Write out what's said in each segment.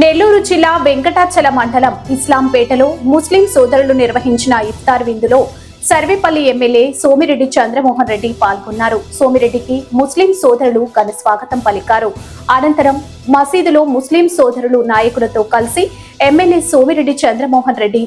నెల్లూరు జిల్లా వెంకటాచల మండలం ఇస్లాంపేటలో ముస్లిం సోదరులు నిర్వహించిన ఇఫ్తార్ విందులో సర్వేపల్లి ఎమ్మెల్యే సోమిరెడ్డి చంద్రమోహన్ రెడ్డి పాల్గొన్నారు. సోమిరెడ్డికి ముస్లిం సోదరులు ఘన స్వాగతం పలికారు. అనంతరం మసీదులో ముస్లిం సోదరులు నాయకులతో కలిసి ఎమ్మెల్యే సోమిరెడ్డి చంద్రమోహన్ రెడ్డి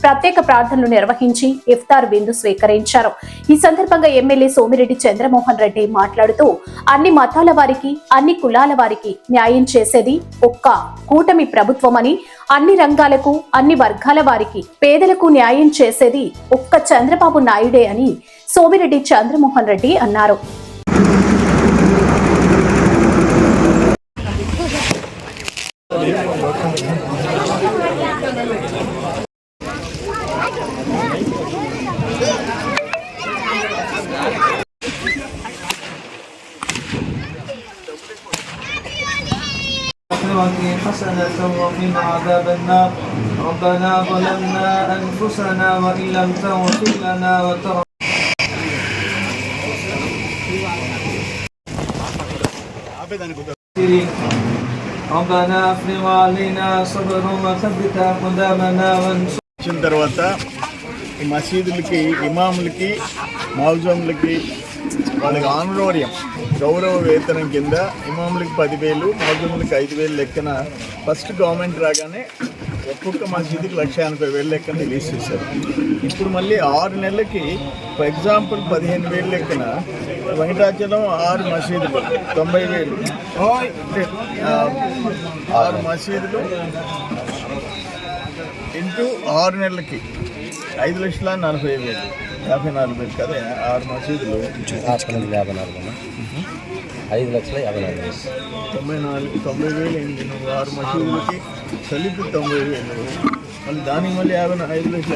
ప్రత్యేక ప్రార్థనలు నిర్వహించి ఇఫ్తార్ విందు స్వీకరించారు. ఈ సందర్భంగా ఎమ్మెల్యే సోమిరెడ్డి చంద్రమోహన్ రెడ్డి మాట్లాడుతూ అన్ని మతాల వారికి, అన్ని కులాల వారికి న్యాయం చేసేది ఒక్క కూటమి ప్రభుత్వమని, అన్ని రంగాలకు, అన్ని వర్గాల వారికి, పేదలకు న్యాయం చేసేది ఒక్క చంద్రబాబు నాయుడే అని సోమిరెడ్డి చంద్రమోహన్ రెడ్డి అన్నారు. حسنة وقنا عذاب النار ربنا ظلمنا أنفسنا وإن لم تغفر لنا وترحمنا ربنا أفرغ علينا صبرا وثبت أقدامنا వచ్చిన తర్వాత ఈ మసీదులకి, ఇమాములకి, మౌజూములకి వాళ్ళకి ఆనరోరియం గౌరవ వేతనం కింద ఇమాములకి 10,000, మౌజూములకి 5,000 లెక్కన ఫస్ట్ గవర్నమెంట్ రాగానే ఒక్కొక్క మసీదుకి 1,80,000 లెక్కన రిలీజ్ చేశారు. ఇప్పుడు మళ్ళీ 6 నెలలకి ఫర్ ఎగ్జాంపుల్ 15,000 లెక్కన వెంకటాచలం 6 మసీదులు 90,000, 6 మసీదులు ఇంటూ 6 నెలలకి 5,40,000, 54,000 కదా. 6 మసీదులు 90,000 అయింది. 6 మసీదులకి కలిపి 90,000, మళ్ళీ దానికి మళ్ళీ 5 లక్షలు.